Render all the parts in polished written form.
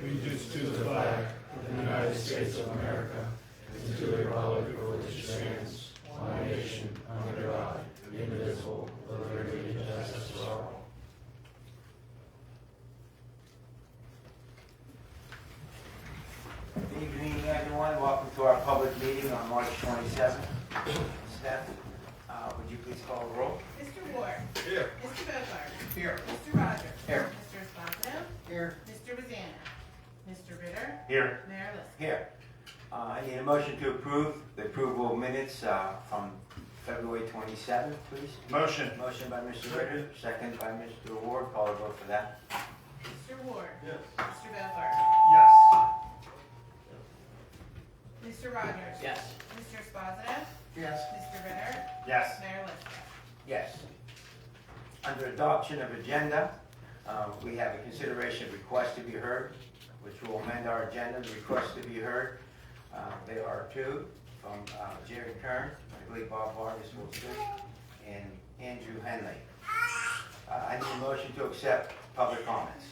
allegiance to the flag of the United States of America and to the republic for which it stands, one nation, under God, indivisible, with liberty and justice for all. Good evening, everyone. Welcome to our public meeting on March 27th. Steph, would you please call the roll? Mr. Ward. Here. Mr. Bogart. Here. Mr. Rogers. Here. Mr. Esposito. Here. Mr. Rosanna. Mr. Ritter. Here. Mayor Liscan. Here. I need a motion to approve the approval of minutes from February 27th, please. Motion. Motion by Mr. Ritter, second by Mr. Ward. Call the vote for that. Mr. Ward. Yes. Mr. Bogart. Yes. Mr. Rogers. Yes. Mr. Esposito. Yes. Mr. Ritter. Yes. Mayor Liscan. Yes. Under adoption of agenda, we have a consideration of request to be heard, which will amend our agenda. The requests to be heard, there are two from Jerry Kern, I believe Bob Vargas will speak, and Andrew Henley. I need a motion to accept public comments.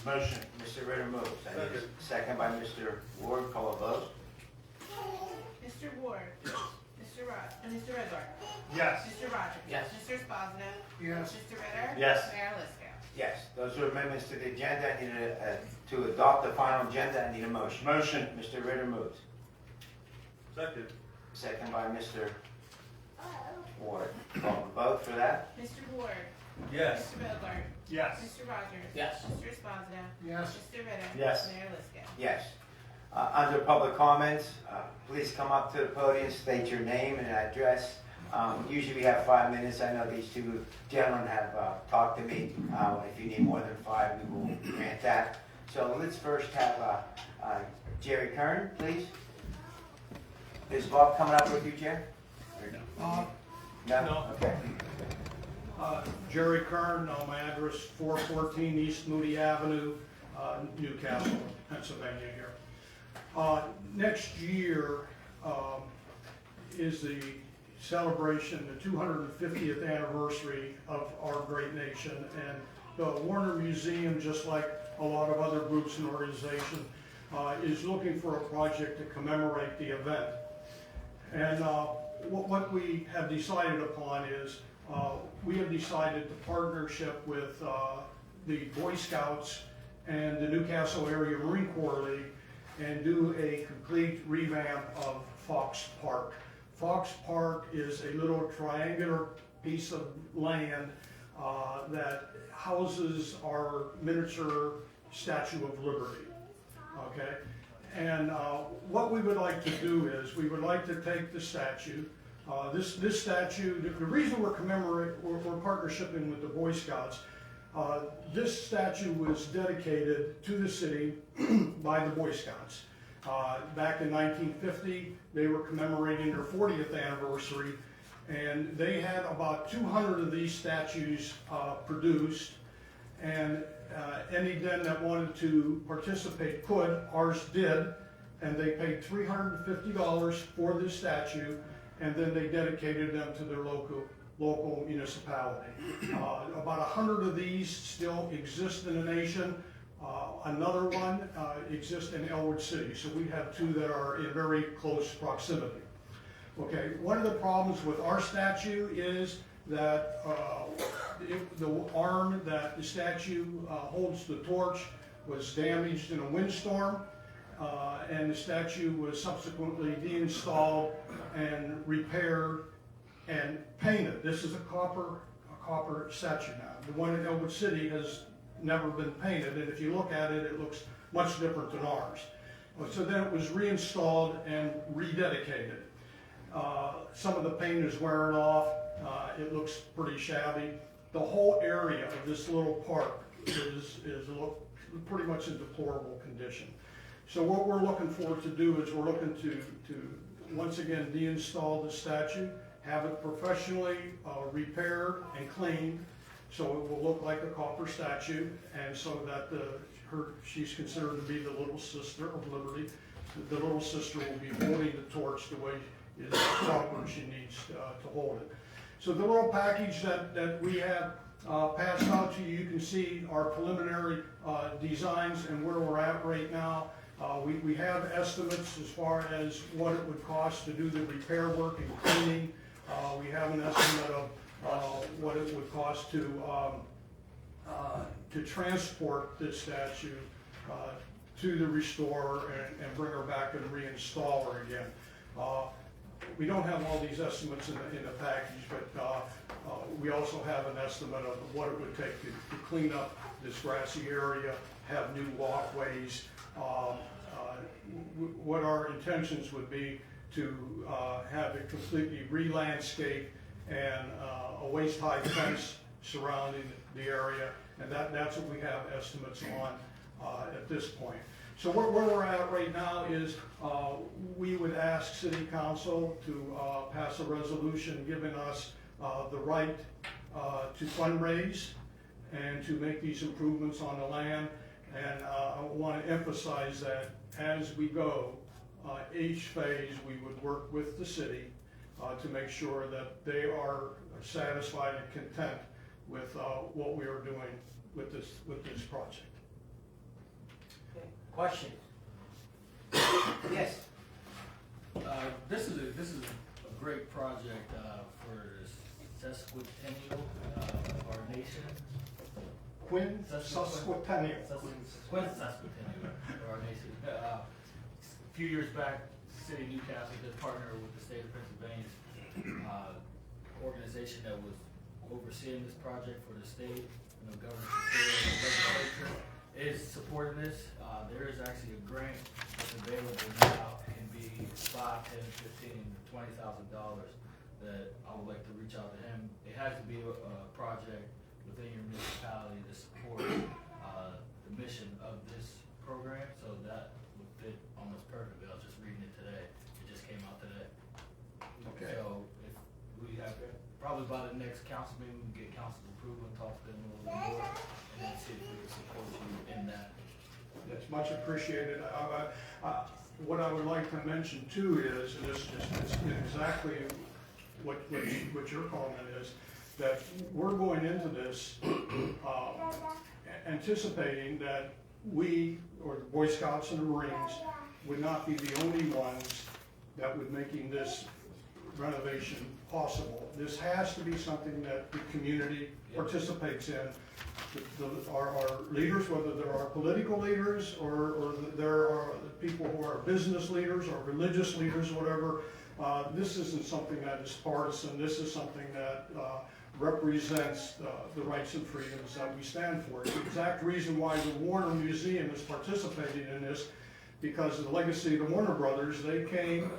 Motion. Mr. Ritter moves. I need a second by Mr. Ward. Call a vote. Mr. Ward. Mr. Rogers. Mr. Bogart. Yes. Mr. Rogers. Yes. Mr. Esposito. Yes. Mr. Ritter. Yes. Mayor Liscan. Yes, those are amendments to the agenda. I need to adopt the final agenda. I need a motion. Motion. Mr. Ritter moves. Second. Second by Mr. Ward. Call the vote for that. Mr. Ward. Yes. Mr. Bogart. Yes. Mr. Rogers. Yes. Mr. Esposito. Yes. Mr. Ritter. Yes. Mayor Liscan. Yes. Under public comments, please come up to the podium, state your name and address. Usually we have 5 minutes. I know these two gentlemen have talked to me. If you need more than 5, we will grant that. So let's first have Jerry Kern, please. Is Bob coming up with you, Jerry? No? No. Okay. Jerry Kern, my address 414 East Moody Avenue, Newcastle, Pennsylvania here. Next year is the celebration, the 250th anniversary of our great nation, and the Warner Museum, just like a lot of other groups and organizations, is looking for a project to commemorate the event. And what we have decided upon is we have decided to partnership with the Boy Scouts and the Newcastle Area Marine Corps League and do a complete revamp of Fox Park. Fox Park is a little triangular piece of land that houses our miniature Statue of Liberty. Okay, and what we would like to do is we would like to take the statue. This statue. The reason we're partnershiping with the Boy Scouts. This statue was dedicated to the city by the Boy Scouts. Back in 1950, they were commemorating their 40th anniversary, and they had about 200 of these statues produced, and any den that wanted to participate could. Ours did, and they paid $350 for this statue, and then they dedicated them to their local municipality. About 100 of these still exist in the nation. Another one exists in Elwood City, so we have 2 that are in very close proximity. Okay, one of the problems with our statue is that the arm that the statue holds the torch was damaged in a windstorm, and the statue was subsequently deinstalled and repaired and painted. This is a copper statue now. The one in Elwood City has never been painted, and if you look at it, it looks much different than ours. So then it was reinstalled and rededicated. Some of the paint is wearing off. It looks pretty shabby. The whole area of this little park is pretty much in deplorable condition. So what we're looking for to do is we're looking to once again deinstall the statue, have it professionally repaired and cleaned, so it will look like a copper statue, and so that she's considered to be the little sister of liberty. The little sister will be holding the torch the way it is proper she needs to hold it. So the little package that we have passed out to you. You can see our preliminary designs and where we're at right now. We have estimates as far as what it would cost to do the repair work and cleaning. We have an estimate of what it would cost to transport this statue to the restorer and bring her back and reinstall her again. We don't have all these estimates in the package, but we also have an estimate of what it would take to clean up this grassy area, have new walkways. What our intentions would be to have it completely re-landscaped and a waist-high fence surrounding the area, and that's what we have estimates on at this point. So where we're at right now is we would ask City Council to pass a resolution giving us the right to fundraise and to make these improvements on the land. And I want to emphasize that as we go, each phase we would work with the city to make sure that they are satisfied and content with what we are doing with this project. Questions? Yes. This is a great project for the sesquicentennial of our nation. Quinquennial. Quinquennial of our nation. A few years back, the City of Newcastle did partner with the state of Pennsylvania's organization that was overseeing this project for the state. Governor Shapiro and the legislature is supporting this. There is actually a grant that's available now. It can be $5, $10, $15, $20,000 that I would like to reach out to him. It has to be a project within your municipality to support the mission of this program, so that would fit almost perfectly. I was just reading it today. It just came out today. Okay. So if we have, probably by the next council meeting, we can get council's approval and talk to them a little bit more, and then see if we can support you in that. That's much appreciated. What I would like to mention too is, and this is exactly what your comment is, that we're going into this anticipating that we, or the Boy Scouts and the Marines, would not be the only ones that would making this renovation possible. This has to be something that the community participates in. Our leaders, whether they're our political leaders or there are people who are business leaders or religious leaders, whatever, this isn't something that is partisan. This is something that represents the rights and freedoms that we stand for. It's the exact reason why the Warner Museum is participating in this, because of the legacy of the Warner Brothers. They came,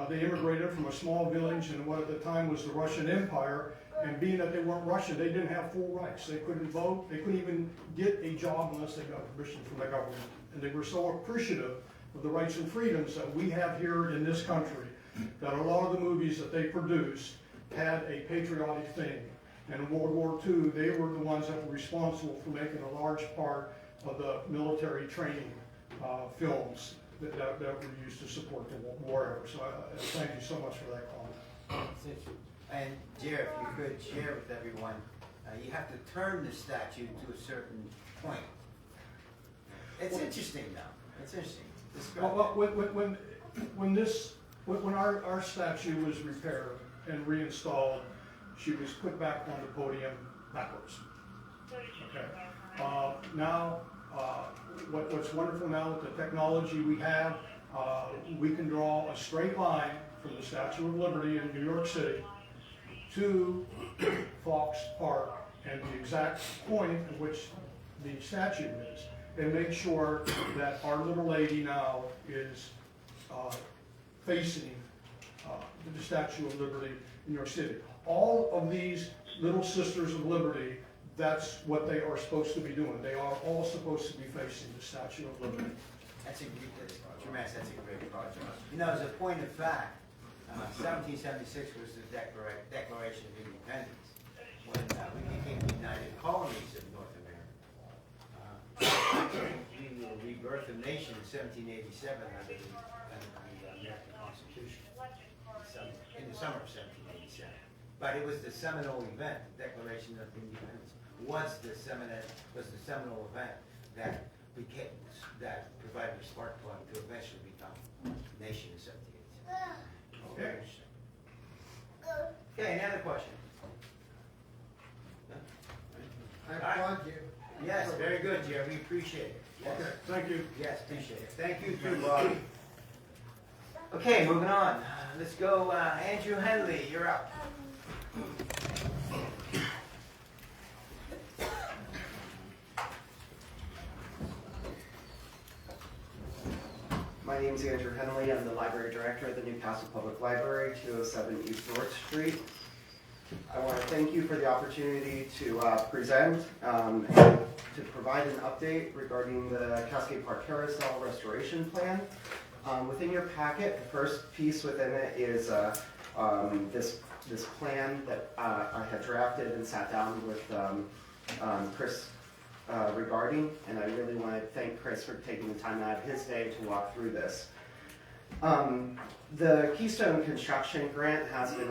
they immigrated from a small village in what at the time was the Russian Empire, and being that they weren't Russian, they didn't have full rights. They couldn't vote, they couldn't even get a job unless they got permission from the government. And they were so appreciative of the rights and freedoms that we have here in this country, that a lot of the movies that they produced had a patriotic theme. And in World War II, they were the ones that were responsible for making a large part of the military training films that were used to support the war effort. So thank you so much for that comment. And Jared, if you could share with everyone, you have to turn the statue to a certain point. It's interesting though. It's interesting. Well, when our statue was repaired and reinstalled, she was put back on the podium backwards. Okay. Now, what's wonderful now with the technology we have, we can draw a straight line from the Statue of Liberty in New York City to Fox Park and the exact point at which the statue is, and make sure that our little lady now is facing the Statue of Liberty in New York City. All of these little Sisters of Liberty, that's what they are supposed to be doing. They are all supposed to be facing the Statue of Liberty. That's a great project. You know, as a point of fact, 1776 was the Declaration of Independence, when we became the United Colonies of North America. We were rebirth of nation in 1787 under the American Constitution, in the summer of 1787. But it was the seminal event, the Declaration of Independence. was the seminal event that provided a spark plug to eventually become Nation in 78. Okay. Okay, any other questions? I applaud you. Yes, very good, Jerry, we appreciate it. Yes. Okay, thank you. Yes, appreciate it. Thank you too, Bobby. Okay, moving on. Let's go, Andrew Henley, you're up. My name is Andrew Henley. I'm the Library Director at the Newcastle Public Library, 207 East North Street. I want to thank you for the opportunity to present and to provide an update regarding the Cascade Park Carousel Restoration Plan. Within your packet, the first piece within it is this plan that I had drafted and sat down with Chris regarding, and I really want to thank Chris for taking the time out of his day to walk through this. The Keystone Construction Grant has been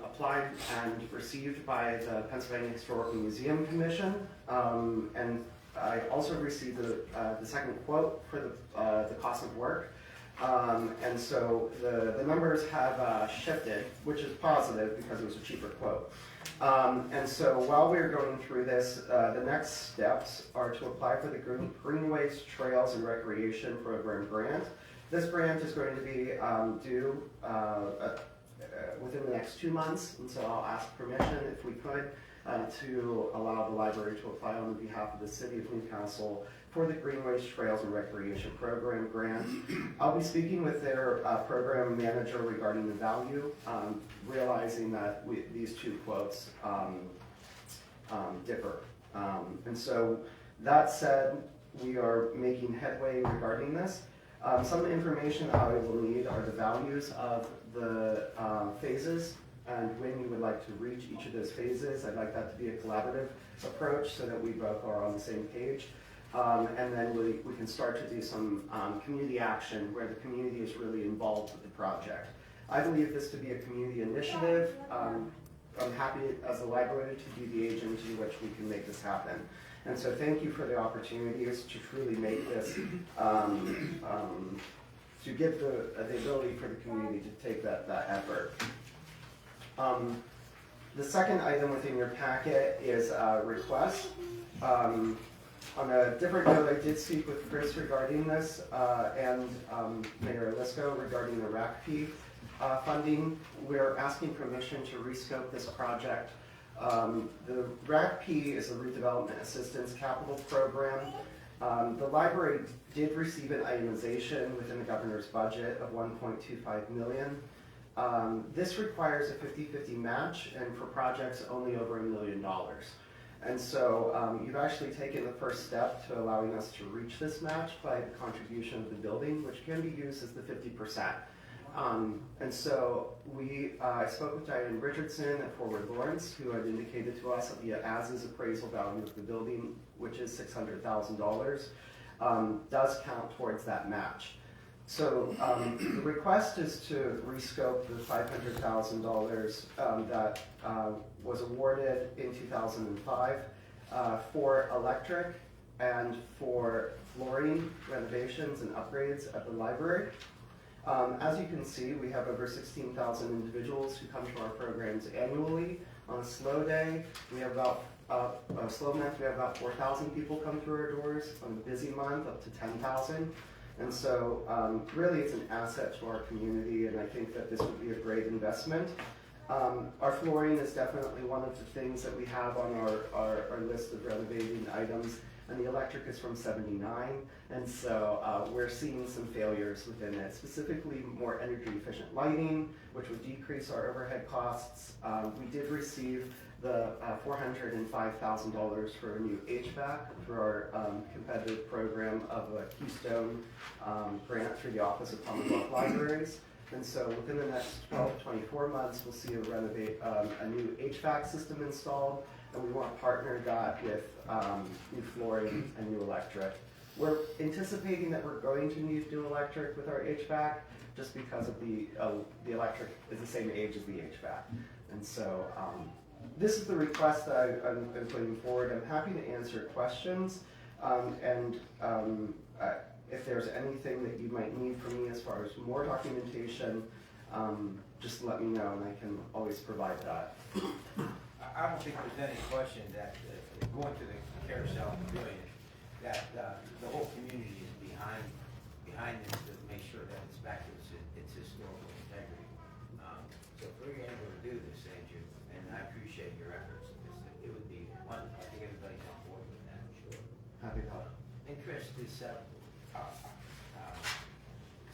applied and received by the Pennsylvania Historical Museum Commission, and I also received the second quote for the cost of work. And so the numbers have shifted, which is positive because it was a cheaper quote. And so while we're going through this, the next steps are to apply for the Greenways, Trails, and Recreation Program grant. This grant is going to be due within the next 2 months, and so I'll ask permission, if we could, to allow the library to apply on behalf of the City of Newcastle for the Greenways, Trails, and Recreation Program grant. I'll be speaking with their program manager regarding the value, realizing that these two quotes differ. And so that said, we are making headway regarding this. Some information I will need are the values of the phases and when you would like to reach each of those phases. I'd like that to be a collaborative approach so that we both are on the same page. And then we can start to do some community action where the community is really involved with the project. I believe this to be a community initiative. I'm happy as a library to be the agent in which we can make this happen. And so thank you for the opportunities to truly make this, to give the ability for the community to take that effort. The second item within your packet is a request. On a different note, I did speak with Chris regarding this and Mayor Lisco regarding the RACP funding. We're asking permission to rescope this project. The RACP is a Redevelopment Assistance Capital Program. The library did receive an itemization within the governor's budget of $1.25 million. This requires a 50-50 match, and for projects only over $1 million. And so you've actually taken the first step to allowing us to reach this match by the contribution of the building, which can be used as the 50%. And so I spoke with Diane Richardson at Forward Lawrence, who had indicated to us that the as-is appraisal value of the building, which is $600,000, does count towards that match. So the request is to rescope the $500,000 that was awarded in 2005 for electric and for flooring renovations and upgrades at the library. As you can see, we have over 16,000 individuals who come to our programs annually. On a slow day, we have about a slow month, we have about 4,000 people come through our doors. On a busy month, up to 10,000. And so really it's an asset to our community, and I think that this would be a great investment. Our flooring is definitely one of the things that we have on our list of renovating items, and the electric is from '79, and so we're seeing some failures within it, specifically more energy efficient lighting, which would decrease our overhead costs. We did receive the $405,000 for a new HVAC through our competitive program of a Keystone grant through the Office of Commonwealth Libraries. And so within the next 12 to 24 months, we'll see a new HVAC system installed, and we want to partner that with new flooring and new electric. We're anticipating that we're going to need new electric with our HVAC, just because of the electric is the same age as the HVAC. And so this is the request that I've been putting forward. I'm happy to answer questions, if there's anything that you might need from me as far as more documentation, just let me know and I can always provide that. I don't think there's any question that going to the Carousel Pavilion, that the whole community is behind this to make sure that it's back to its historical integrity. So if we're able to do this, Andrew, and I appreciate your efforts, it would be wonderful. I think everybody's on board with that, I'm sure. Happy to help. And Chris, this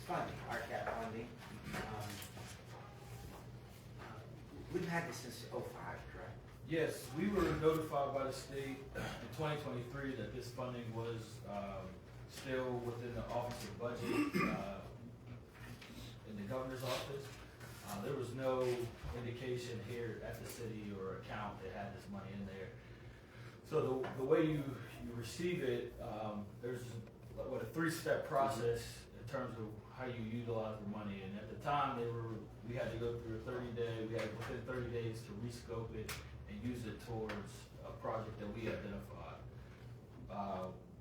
funding, RCAP funding, we've had this since '05, correct? Yes, we were notified by the state in 2023 that this funding was still within the Office of Budget in the governor's office. There was no indication here at the city or account that had this money in there. So the way you receive it, there's a three-step process in terms of how you utilize the money. And at the time, we had to go through a 30-day, we had within 30 days to rescope it and use it towards a project that we identified.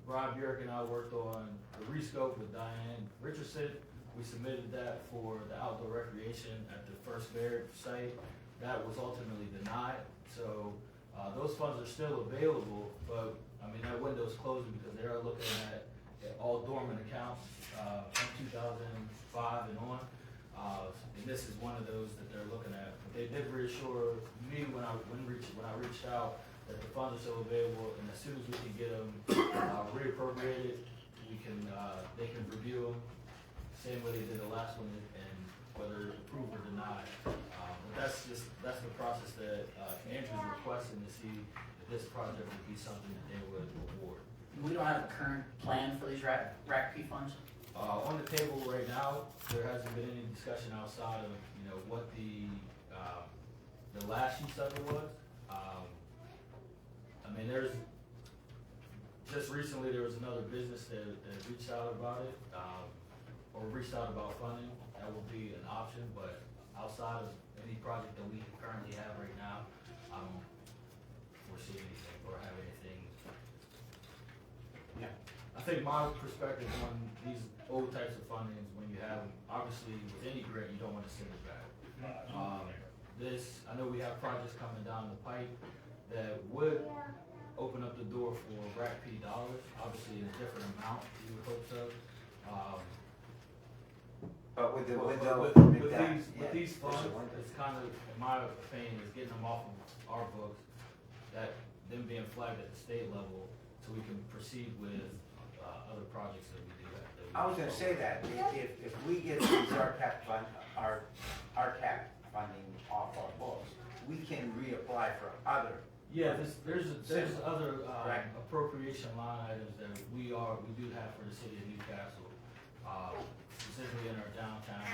Brian Burek and I worked on the rescope with Diane Richardson. We submitted that for the outdoor recreation at the First Barrett site. That was ultimately denied. So those funds are still available, but I mean, that window's closing because they are looking at all dormant accounts from 2005 and on. And this is one of those that they're looking at. But they did reassure me when I reached out that the funds are still available, and as soon as we can get them reappropriated, they can review them same way they did the last one, and whether approved or denied. But that's the process that Andrew's requesting to see if this project would be something that they would award. We don't have a current plan for these RACP funds? On the table right now, there hasn't been any discussion outside of, what the last use of it was. I mean, just recently there was another business that reached out about it, or reached out about funding. That will be an option, but outside of any project that we currently have right now, I don't foresee anything or have anything. Yeah. I think my perspective on these old types of fundings, when you have, obviously with any grant, you don't want to send it back. I know we have projects coming down the pipe that would open up the door for RACP dollars, obviously in a different amount, you would hope so. But with the window. With these funds, it's kind of, in my opinion, is getting them off of our books, that them being flagged at the state level, so we can proceed with other projects that we do. I was gonna say that, if we get these RCAP funding off our books, we can reapply for other. Yeah, there's other Right. appropriation line items that we do have for the city of Newcastle, specifically in our downtown,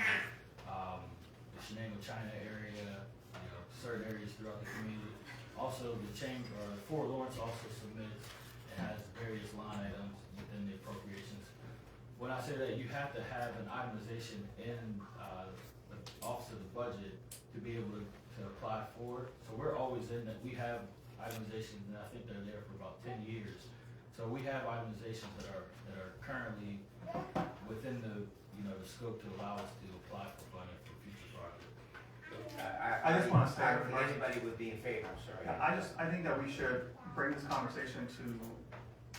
the Shenango China area, certain areas throughout the community. Also, the chamber, Fort Lawrence also submits and has various line items within the appropriations. When I say that, you have to have an itemization in the Office of the Budget to be able to apply for it. So we're always in that. We have itemizations, and I think they're there for about 10 years. So we have itemizations that are currently within the the scope to allow us to apply for funding for future projects. I just wanna say- I don't think anybody would be in favor, I'm sorry. I think that we should bring this conversation to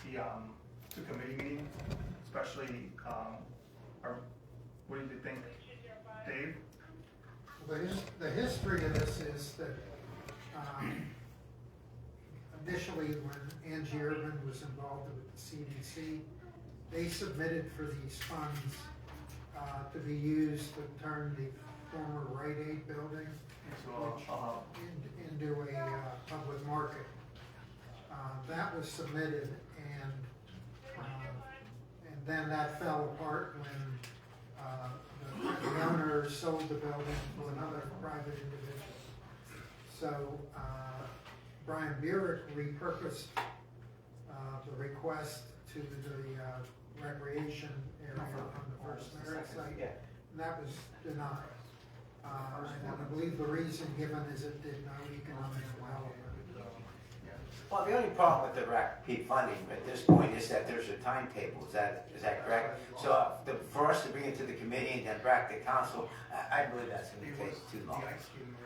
the, to committee meeting, especially, what do you think, Dave? The history of this is that initially when Angie Urban was involved with the CDC, they submitted for these funds to be used to turn the former Rite Aid building into a public market. That was submitted, and then that fell apart when the owner sold the building to another private individual. So Brian Burek repurposed the request to the recreation area on the First Merit site, Yeah. and that was denied. And I believe the reason given is it did no economic development. Well, the only problem with the RAC P funding at this point is that there's a timetable, is that correct? So for us to bring it to the committee and then back to council, I believe that's gonna take too long.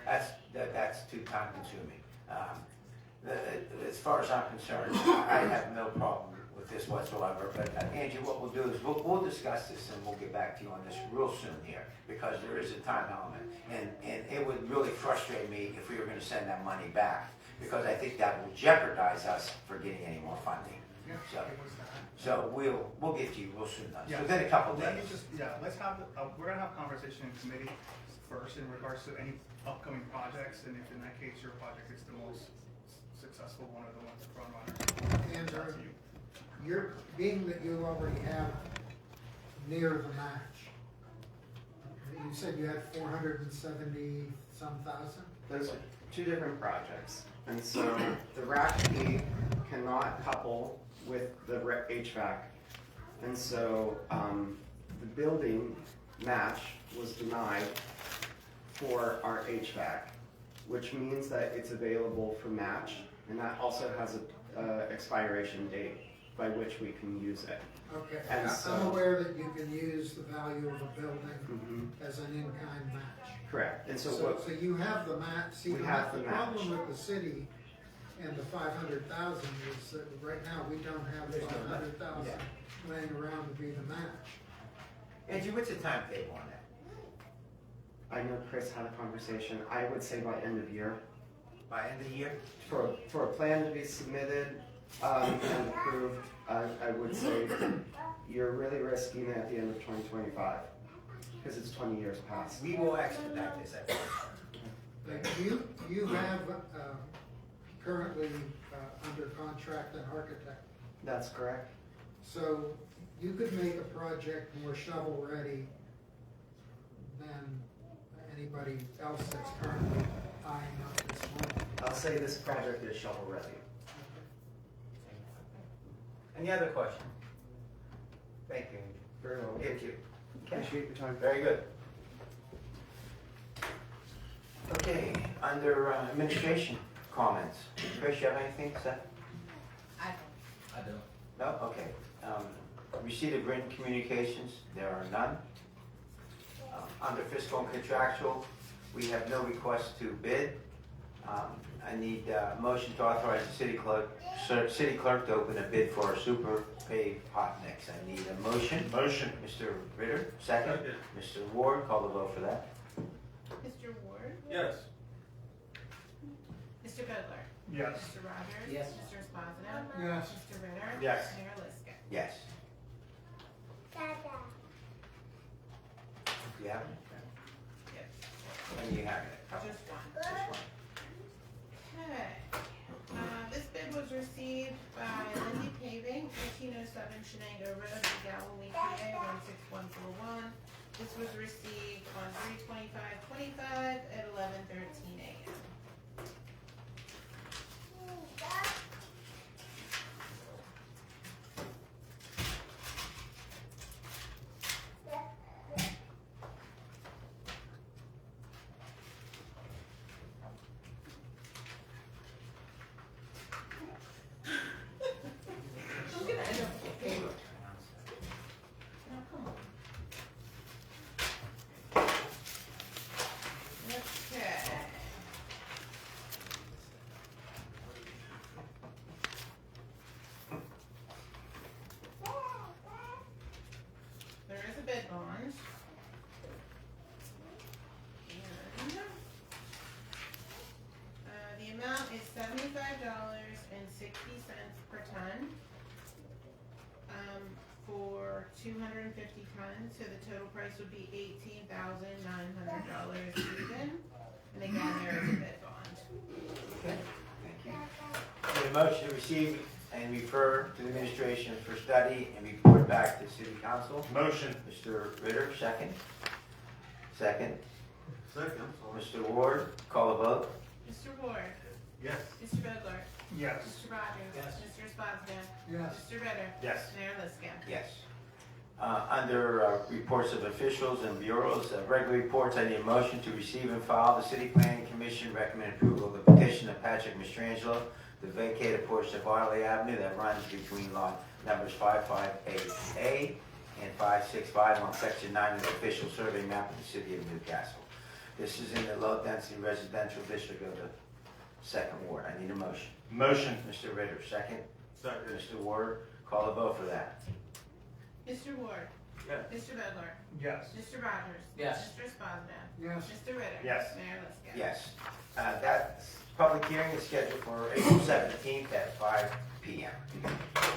That's too time consuming. As far as I'm concerned, I have no problem with this whatsoever, but Angie, what we'll do is we'll discuss this and we'll get back to you on this real soon here, because there is a time element, and it would really frustrate me if we were gonna send that money back, because I think that will jeopardize us for getting any more funding. So we'll get to you real soon, within a couple Let me days. just, let's have, we're gonna have a conversation in committee first in regards to any upcoming projects, and if in that case your project is the most successful, one of the ones the front runners. Andrew, being that you already have near the match, you said you had 470-some thousand? Those are two different projects. And so the RACP cannot couple with the HVAC. And so the building match was denied for our HVAC, which means that it's available for match, and that also has a expiration date by which we can use it. Okay, And I'm so- aware that you can use the value of a building as an in-kind match. Correct. And so So what, you have the match, see, We have the the problem match. with the city and the 500,000 is that right now we don't have There's no match. 500,000 Yeah. laying around to be the match. Angie, what's the timetable on that? I know Chris had a conversation, I would say by end of year, By end of the year? for a plan to be submitted and approved, I would say you're really risking it at the end of 2025, because it's 20 years past. We will expedite this, I think. Like you have currently under contract an architect, That's correct. so you could make a project more shovel-ready than anybody else that's currently eyeing up this moment. I'll say this project is shovel ready. Any other question? Thank you. Very well. Thank you. Appreciate your time. Very good. Okay, under administration comments. Chris, you have anything to say? I I don't. No? Okay. Receipt of written communications, there are none. Under fiscal and contractual, we have no request to bid. I need a motion to authorize the city clerk to open a bid for a super paved hot mix. I need a motion. Motion. Mr. Ritter, second. Mr. Ward, call the vote for that. Mr. Ward? Yes. Mr. Bidler? Yes. Mr. Rogers? Yes. Mr. Esposito? Yes. Mr. Ritter? Yes. Mayor Liscan? Yes. You have it? Yes. When you have it? Just one. Just one. Okay. This bid was received by Lindsay Paving, 1807 Shenango Road, Galilee, PA, 16141. This was received on 3/25/25 at 11:13 a.m. I'm gonna end up with paper. Now, come on. Okay. There is a bid bond. And the amount is $75.60 per ton. For 250 tons, so the total price would be $18,900 even. And again, there is a bid bond. Okay, thank you. Need a motion to receive and refer to the administration for study and report back to city council. Motion. Mr. Ritter, second. Second. Second. Mr. Ward, call a vote. Mr. Ward? Yes. Mr. Bidler? Yes. Mr. Rogers? Yes. Mr. Esposito? Yes. Mr. Ritter? Yes. Mayor Liscan? Yes. Under reports of officials and bureaus, regular reports, I need a motion to receive and file. The City Planning Commission recommend approval of the petition of Patrick Mastrangelo to vacate a portion of Arley Avenue that runs between lot numbers 558A and 565 on section 9 of the official survey map of the city of Newcastle. This is in the low-density residential district of the 2nd Ward. I need a motion. Motion. Mr. Ritter, second. Second. Mr. Ward, call the vote for that. Mr. Ward. Yes. Mr. Butler. Yes. Mr. Rogers. Yes. Mr. Esposito. Yes. Mr. Ritter. Yes. Mayor Liscan. Yes. That public hearing is scheduled for April 17th at 5 p.m.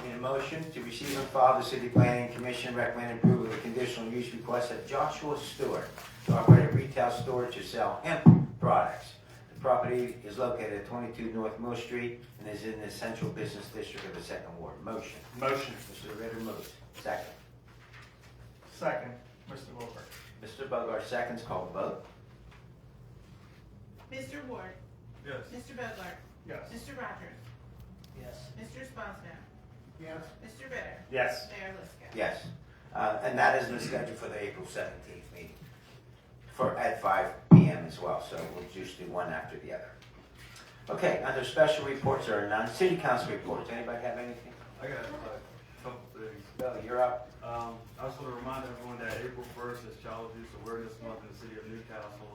Need a motion to receive and file. The City Planning Commission recommend approval of the conditional use request of Joshua Stewart to operate a retail store to sell hemp products. The property is located at 22 North Mill Street and is in the central business district of the 2nd Ward. Motion. Motion. Mr. Ritter moves. Second. Second, Mr. Wilbur. Mr. Bogart seconds. Call the vote. Mr. Ward. Yes. Mr. Butler. Yes. Mr. Rogers. Yes. Mr. Esposito. Yes. Mr. Ritter. Yes. Mayor Liscan. Yes. And that has been scheduled for the April 17th meeting at 5 p.m. as well, so we'll just do one after the other. Okay, under special reports, there are none. City council reports, anybody have anything? I got a couple things. Bill, you're up. I just want to remind everyone that April 1st is Child Abuse Awareness Month in the city of Newcastle.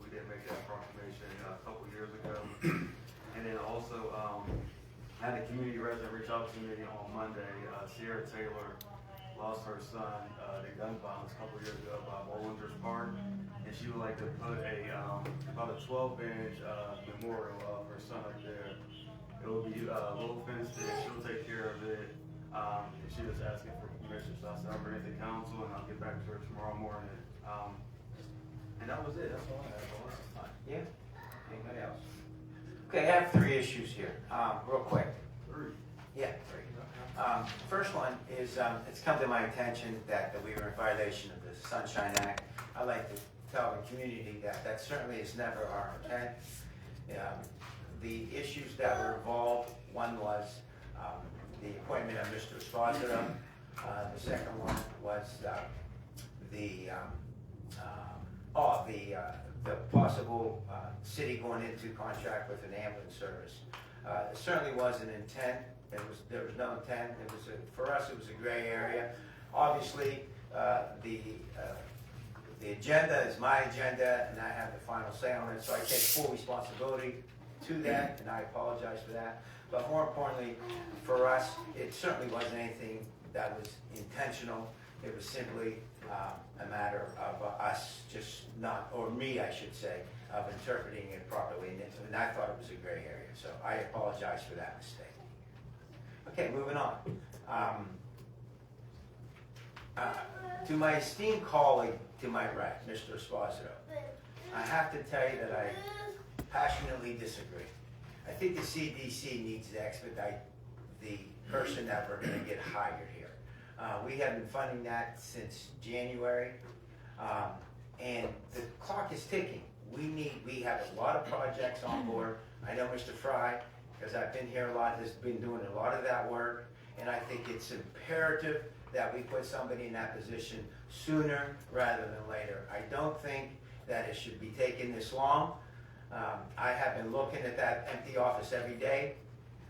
We did make that proclamation a couple years ago. And then also, I had a community resident reach out to me on Monday. Sierra Taylor lost her son to gun violence a couple years ago by Bollingers Park. And she would like to put about a 12-inch memorial of her son up there. It will be low fenced in. She'll take care of it. And she was asking for permission, so I said I'll bring it to council and I'll get back to her tomorrow morning. And that was it. That's all I had. Well, that's fine. Yeah? Anybody else? Okay, I have 3 issues here, real quick. 3. Yeah, 3. First one is, it's come to my attention that we were in violation of the Sunshine Act. I'd like to tell the community that that certainly is never our intent. The issues that were involved, one was the appointment of Mr. Esposito. The second one was the possible city going into contract with an ambulance service. It certainly wasn't intent. There was no intent. For us, it was a gray area. Obviously, the agenda is my agenda, and I have the final say on it, so I take full responsibility to that, and I apologize for that. But more importantly, for us, it certainly wasn't anything that was intentional. It was simply a matter of us just not, or me, I should say, of interpreting it properly, and I thought it was a gray area. So I apologize for that mistake. Okay, moving on. To my esteemed colleague to my right, Mr. Esposito, I have to tell you that I passionately disagree. I think the CDC needs to expedite the person that we're going to get hired here. We have been funding that since January, and the clock is ticking. We have a lot of projects on board. I know Mr. Fry, because I've been here a lot, has been doing a lot of that work, and I think it's imperative that we put somebody in that position sooner rather than later. I don't think that it should be taking this long. I have been looking at that empty office every day.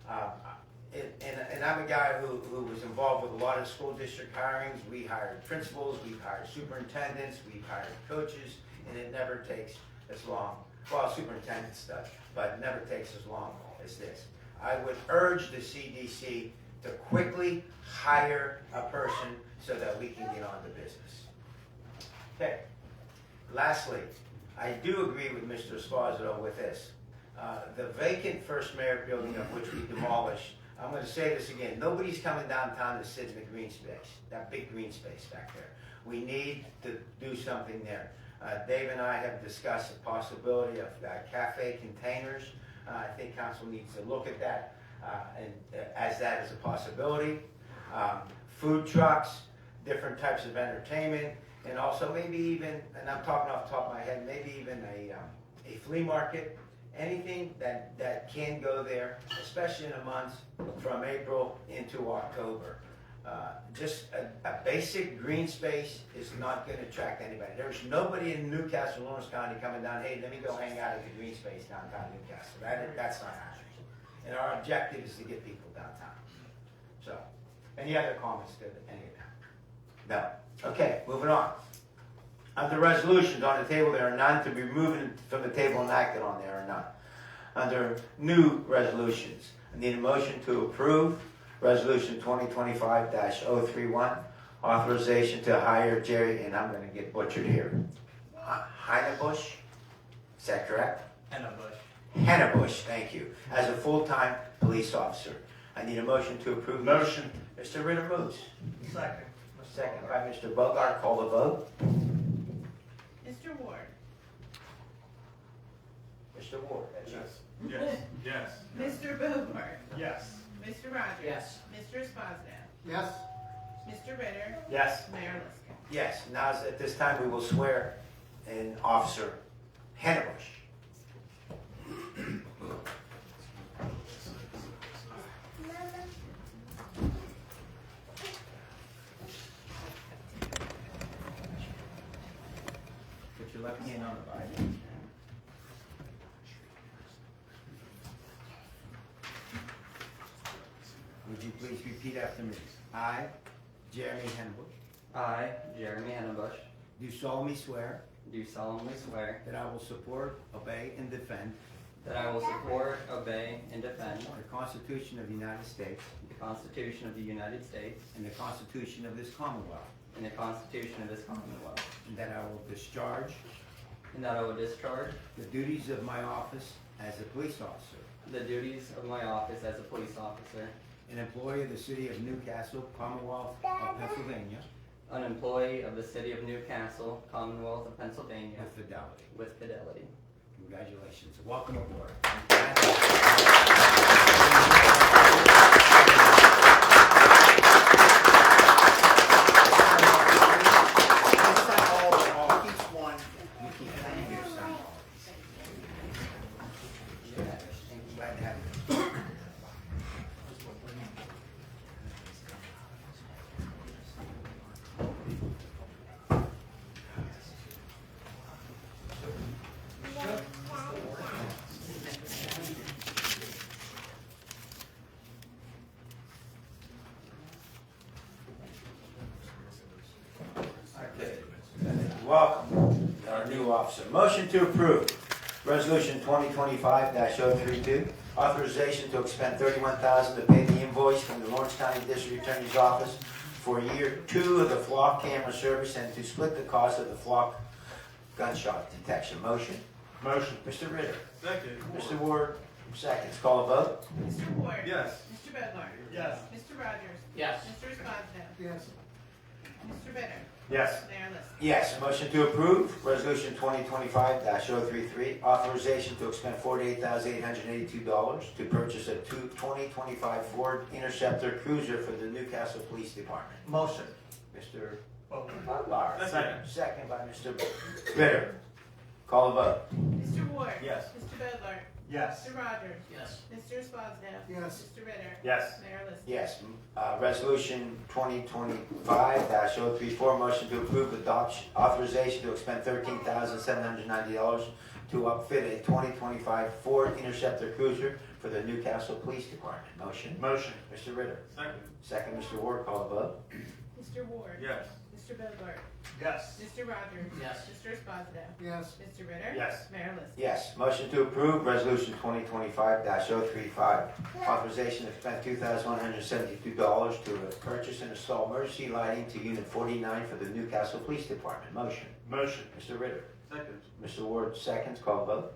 And I'm a guy who was involved with a lot of school district hirings. We hired principals, we've hired superintendents, we've hired coaches, and it never takes as long. Well, superintendents does, but it never takes as long as this. I would urge the CDC to quickly hire a person so that we can get on to business. Okay. Lastly, I do agree with Mr. Esposito with this. The vacant First Merit building of which we demolished, I'm going to say this again, nobody's coming downtown to sit in the green space, that big green space back there. We need to do something there. Dave and I have discussed the possibility of cafe containers. I think council needs to look at that as that is a possibility. Food trucks, different types of entertainment, and also maybe even, and I'm talking off the top of my head, maybe even a flea market, anything that can go there, especially in the months from April into October. just a basic green space is not gonna attract anybody. There's nobody in Newcastle, Lawrence County coming down, hey, let me go hang out at the green space downtown Newcastle. That's not happening. And our objective is to get people downtown. So, any other comments to any of that? No. Okay, moving on. Under resolutions on the table, there are none. To be removed from the table and acted on, there are none. Under new resolutions, I need a motion to approve Resolution 2025-031, authorization to hire Jerry, and I'm going to get butchered here, Heinebusch, is that correct? Hennebusch, thank you, as a full-time police officer. I need a motion to approve. Motion. Mr. Ritter moves. Second. Second by Mr. Bogart. Call the vote. Mr. Ward. Mr. Ward, that's you. Yes. Yes. Mr. Bogart. Yes. Mr. Rogers. Yes. Mr. Esposito. Yes, Mr. Ritter. Yes. Mayor Liscan. Yes, now at this time we will swear in Officer Hennebusch. Put your left hand on the Bible. Would you please repeat after me? I, Jeremy Hennebusch, I, Jeremy Hennebusch, do solemnly swear do solemnly swear that I will support, obey, and defend that I will support, obey, and defend the Constitution of the United States the Constitution of the United States and the Constitution of this Commonwealth, and the Constitution of this Commonwealth, and that I will discharge and that I will discharge the duties of my office as a police officer, the duties of my office as a police officer, an employee of the City of Newcastle, Commonwealth of Pennsylvania, an employee of the City of Newcastle, Commonwealth of Pennsylvania, with fidelity. with fidelity. Congratulations. Welcome aboard. You keep that here, son. Glad to have you. Okay. Welcome, our new officer. Motion to approve Resolution 2025-032, authorization to expend $31,000 to pay the invoice from the Lawrence County District Attorney's Office for year 2 of the flock camera service and to split the cost of the flock gunshot detection. Motion. Motion. Mr. Ritter. Second. Mr. Ward, seconds. Call a vote. Mr. Ward. Yes. Mr. Bogart. Yes. Mr. Rogers. Yes. Mr. Esposito. yes, Mr. Ritter. Yes. Mayor Liscan. Yes, motion to approve, Resolution 2025-033, authorization to expend $48,882 to purchase a 2025 Ford Interceptor Cruiser for the Newcastle Police Department. Motion. Mr. Bogart. Bogart. Second. Second by Mr. Ritter. Call a vote. Mr. Ward. Yes. Mr. Bogart. Yes. Mr. Rogers. Yes. Mr. Esposito. Yes. Mr. Ritter. Yes. Mayor Liscan. Yes, Resolution 2025-034, motion to approve authorization to expend $13,790 to upfit a 2025 Ford Interceptor Cruiser for the Newcastle Police Department. Motion. Motion. Mr. Ritter. Second. Second, Mr. Ward, call a vote. Mr. Ward. Yes. Mr. Bogart. Yes. Mr. Rogers. Yes. Mr. Esposito. yes, Mr. Ritter. Yes. Mayor Liscan. Yes, motion to approve Resolution 2025-035, authorization to spend $2,172 to purchase and install emergency lighting to Unit 49 for the Newcastle Police Department. Motion. Motion. Mr. Ritter. Second. Mr. Ward, seconds, call vote.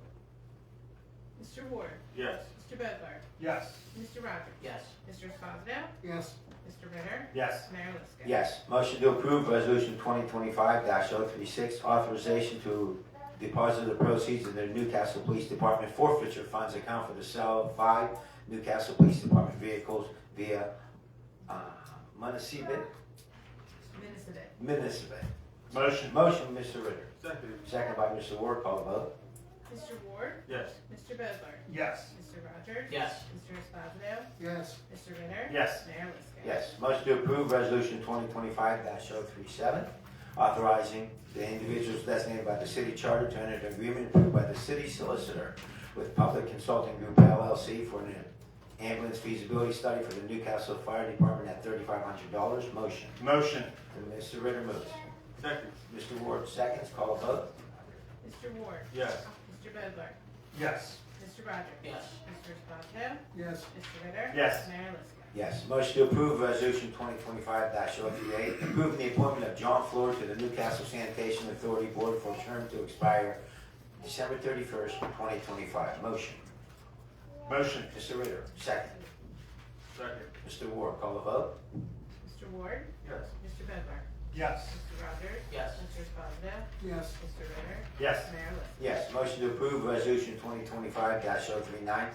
Mr. Ward. Yes. Mr. Bogart. Yes. Mr. Rogers. Yes. Mr. Esposito. yes, Mr. Ritter. Yes. Mayor Liscan. Yes, motion to approve Resolution 2025-036, authorization to deposit the proceeds of the Newcastle Police Department forfeiture funds account for the sale of 5 Newcastle Police Department vehicles via Municipal. Minnesota. Municipal. Motion. Motion, Mr. Ritter. Second. Second by Mr. Ward, call the vote. Mr. Ward, Yes. Mr. Bogart, Yes. Mr. Rogers. Yes. Mr. Esposito, Yes. Mr. Ritter. Yes. Mayor Liscan. Yes. Motion to approve resolution 2025-037, authorizing the individuals designated by the city charter to enter an agreement approved by the city solicitor with Public Consulting Group LLC for an ambulance feasibility study for the Newcastle Fire Department at $3,500. Motion. Motion. Mr. Ritter moves. Second. Mr. Ward seconds. Call a vote. Mr. Ward, Yes. Mr. Bogart, Yes. Mr. Rogers. Yes. Mr. Esposito, Yes. Mr. Ritter. Yes. Mayor Liscan. Yes. Motion to approve resolution 2025-038, approving the appointment of John Floor to the Newcastle Sanitation Authority Board for a term to expire December 31st, 2025. Motion. Motion. Mr. Ritter, second. Second. Mr. Ward, call a vote. Mr. Ward, Yes. Mr. Bogart, Yes. Mr. Rogers. Yes. Mr. Esposito, Yes. Mr. Ritter. Yes. Mayor Liscan. Yes. Motion to approve resolution 2025-039,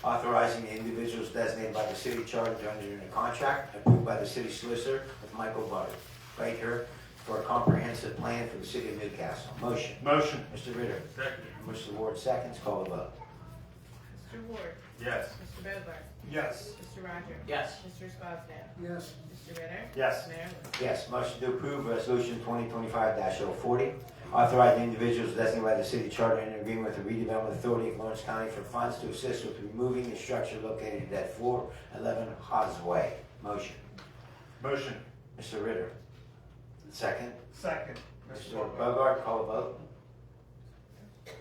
authorizing the individuals designated by the city charter to enter into a contract approved by the city solicitor with Michael Baker for a comprehensive plan for the city of Newcastle. Motion. Motion. Mr. Ritter. Second. Mr. Ward seconds. Call the vote. Mr. Ward, Yes. Mr. Bogart, Yes. Mr. Rogers. Yes. Mr. Esposito, Yes. Mr. Ritter. Yes. Mayor Liscan. Yes. Motion to approve resolution 2025-040, authorizing individuals designated by the city charter in agreement with the redevelopment authority of Lawrence County for funds to assist with removing the structure located at 411 Hosway. Motion. Motion. Mr. Ritter. Second. Second. Mr. Bogart, call a vote.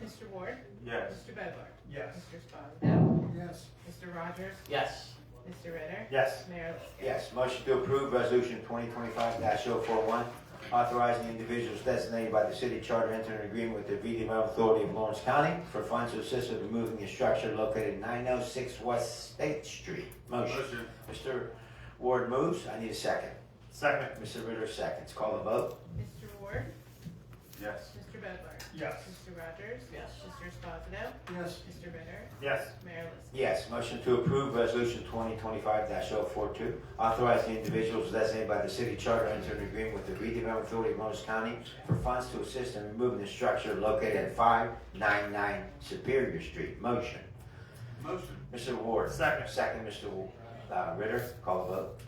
Mr. Ward, Yes. Mr. Bogart, Yes. Mr. Esposito, Yes. Mr. Rogers, Yes. Mr. Ritter. Yes. Mayor Liscan. Yes. Motion to approve resolution 2025-041, authorizing individuals designated by the city charter enter an agreement with the redevelopment authority of Lawrence County for funds to assist with removing the structure located at 906 West State Street. Motion. Motion. Mr. Ward moves. I need a second. Second. Mr. Ritter seconds. Call the vote. Mr. Ward, Yes. Mr. Bogart, Yes. Mr. Rogers. Yes. Mr. Esposito, Yes. Mr. Ritter. Yes. Mayor Liscan. Yes. Motion to approve resolution 2025-042, authorizing individuals designated by the city charter enter an agreement with the redevelopment authority of Lawrence County for funds to assist in removing the structure located at 599 Superior Street. Motion. Motion. Mr. Ward. Second. Second, Mr. Ritter. Call the vote.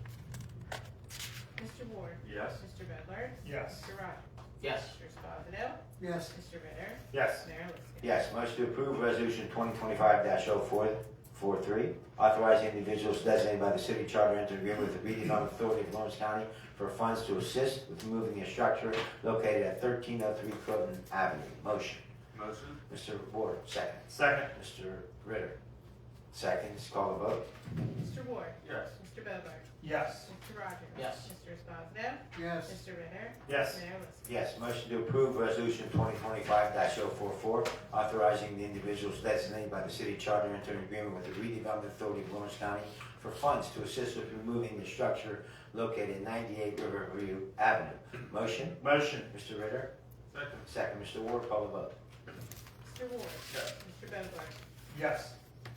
Mr. Ward, Yes. Mr. Bogart, Yes. Mr. Rogers. Yes. Mr. Esposito, Yes. Mr. Ritter. Yes. Mayor Liscan. Yes. Motion to approve resolution 2025-043, authorizing individuals designated by the city charter enter agreement with the redevelopment authority of Lawrence County for funds to assist with moving a structure located at 1303 Croton Avenue. Motion. Motion. Mr. Ward, second. Second. Mr. Ritter, second. Call the vote. Mr. Ward, Yes. Mr. Bogart, Yes. Mr. Rogers. Yes. Mr. Esposito, Yes. Mr. Ritter. Yes. Mayor Liscan. Yes, motion to approve resolution 2025-044, authorizing the individuals designated by the city charter enter an agreement with the redevelopment authority of Lawrence County for funds to assist with removing the structure located at 98 Riverview Avenue. Motion, Motion. Mr. Ritter. Second. Second, Mr. Ward, call the vote. Mr. Ward. Yes. Mr. Bogart, Yes.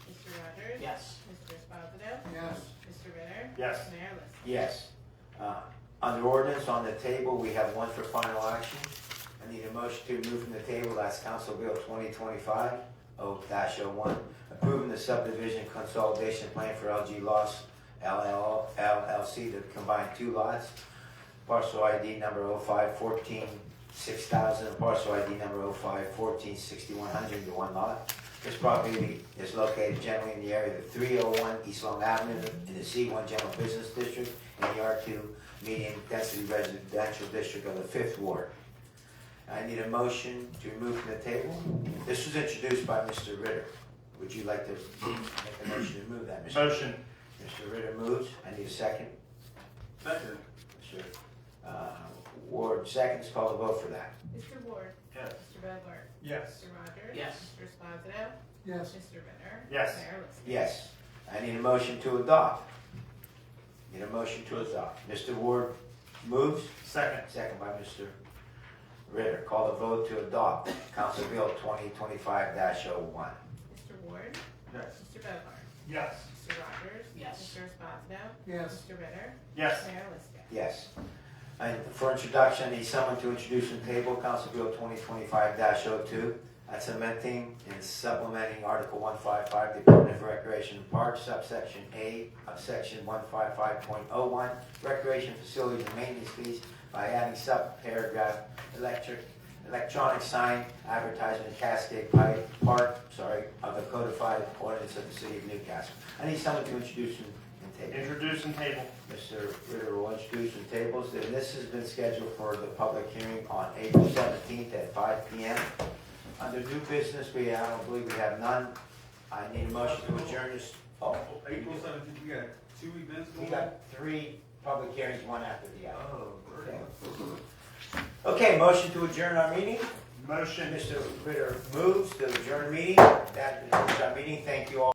Mr. Rogers. Yes. Mr. Esposito, Yes. Mr. Ritter. Yes. Mayor Liscan. Yes. Under ordinance on the table, we have one for final action. I need a motion to remove from the table, that's Council Bill 2025-0-01, approving the subdivision consolidation plan for LG Loss LLC to combine two lots, parcel ID number 05146000 and parcel ID number 05146100 into one lot. This property is located generally in the area of 301 East Long Avenue in the C1 General Business District and the R2 Medium Density Residential District of the 5th Ward. I need a motion to remove from the table. This was introduced by Mr. Ritter. Would you like to make a motion to remove that, Mr. Motion. Mr. Ritter moves. I need a second. Second. Mr. Ward seconds. Call the vote for that. Mr. Ward, Yes. Mr. Bogart, Yes. Mr. Rogers. Yes. Mr. Esposito, Yes. Mr. Ritter. Yes. Mayor Liscan. Yes. I need a motion to adopt. Need a motion to adopt. Mr. Ward moves. Second. Second by Mr. Ritter. Call the vote to adopt Council Bill 2025-01. Mr. Ward, Yes. Mr. Bogart, Yes. Mr. Rogers. Yes. Mr. Esposito, Yes. Mr. Ritter. Yes. Mayor Liscan. Yes. And for introduction, I need someone to introduce and table Council Bill 2025-02, That's amending and supplementing Article 155, Department of Recreation and Parks, subsection A of Section 155.01, Recreation Facilities and Maintenance Fees, by adding subparagraph electronic sign advertisement Cascade Park, of the codified ordinance of the City of Newcastle. I need someone to introduce and table. Introduce and table. Mr. Ritter will introduce and tables, and this has been scheduled for the public hearing on April 17th at 5 p.m. Under new business, I don't believe we have none. I need a motion to adjourn this. Oh, April 17th, we got 2 events we going on? got 3 public hearings, one after the other. Oh, very good. Okay, motion to adjourn our meeting. Motion. Mr. Ritter moves to adjourn meeting. That is our meeting. Thank you all.